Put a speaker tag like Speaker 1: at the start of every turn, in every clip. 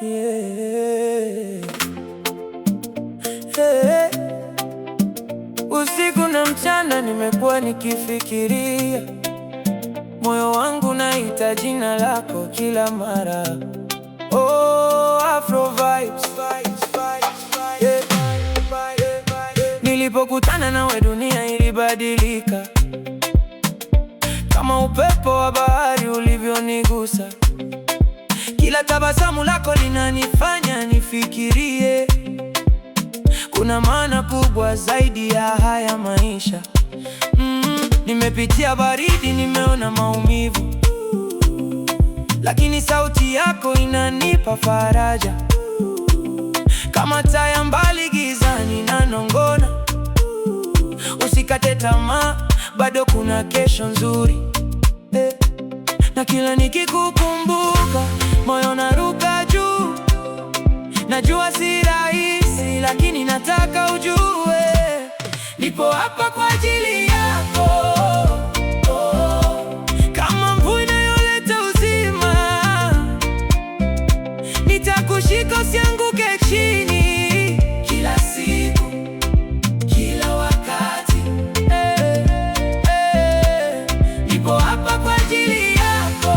Speaker 1: yeah. Hey. Usiku na mchana nimekuwa nikifikiria, moyo wangu naita jina lako kila mara. Oh, Afro vibes, yeah. Nilipokutana nawe dunia ilibadilika, kama upepo wa bahari ulivyonigusa. Kila tabasamu lako linanifanya nifikirie, kuna maana kubwa zaidi ya haya maisha. Nimepitia baridi, nimeona maumivu, lakini sauti yako inanipa faraja. Kama taa ya mbali gizani nanong'ona, usikate tamaa, bado kuna kesho nzuri. Na kila nikikukumbuka, moyo naruka juu. Najua si rahisi, lakini nataka ujue nipo hapa kwa ajili yako. Kama mvua inayoleta uzima, nitakushika usianguke chini. Kila siku, kila wakati, nipo hapa kwa ajili yako.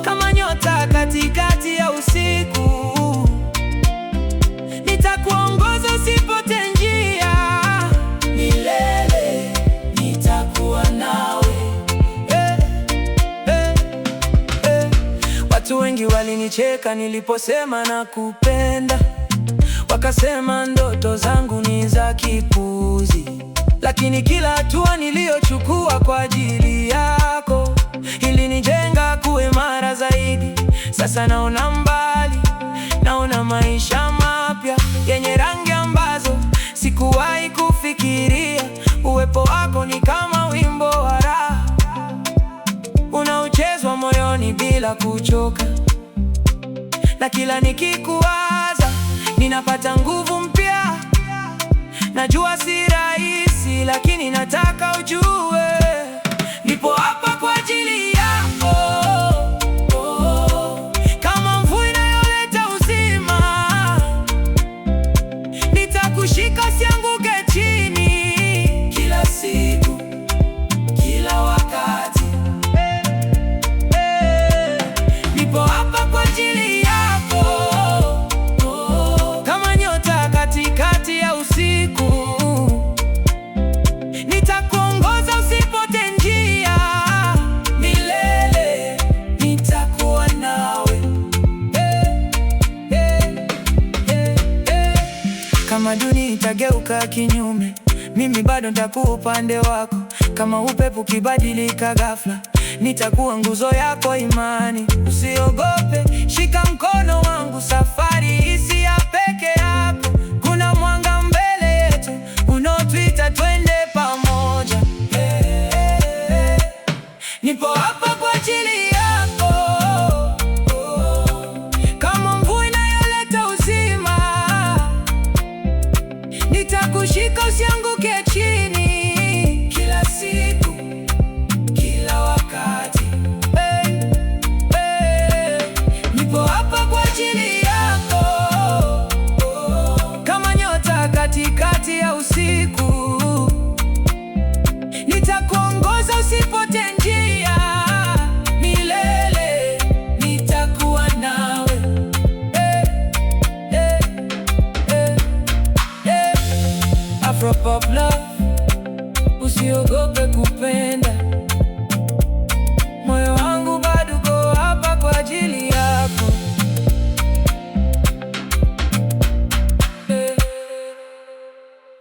Speaker 1: Kama nyota katikati ya usiku, nitakuongoza usipotee njia. Milele nitakuwa nawe. Watu wengi walinicheka niliposema nakupenda, wakasema ndoto zangu ni za kipuzi. Lakini kila hatua niliyochukua kwa ajili yako ilinijenga kuwa imara zaidi. Sasa naona mbali, naona maisha mapya yenye rangi ambazo sikuwahi kufikiria. Uwepo wako ni kama wimbo wa raha, unaochezwa moyoni bila kuchoka. Na kila nikikuwaza, ninapata nguvu mpya. Najua si rahisi, lakini nataka ujue nipo hapa kwa ajili yako. Kama mvua inayoleta uzima, nitakushika usianguke chini. Kila siku, kila wakati, nipo hapa kwa ajili yako. Kama nyota katikati ya usiku, nitakuongoza usipotee njia. Milele nitakuwa nawe. Kama dunia itageuka kinyume, mimi bado nitakuwa upande wako. Kama upepo ukibadilika ghafla, nitakuwa nguzo yako imani. Usiogope, shika mkono wangu, safari hii ya peke yako. Kuna mwanga mbele yetu unaotuita twende pamoja. Nipo hapa kwa ajili yako. Kama mvua inayoleta uzima, nitakushika usianguke chini. Kila siku, kila wakati, nipo hapa kwa ajili yako. Kama nyota katikati ya usiku, nitakuongoza usipotee njia. Milele nitakuwa nawe. Afro pop love, usiogope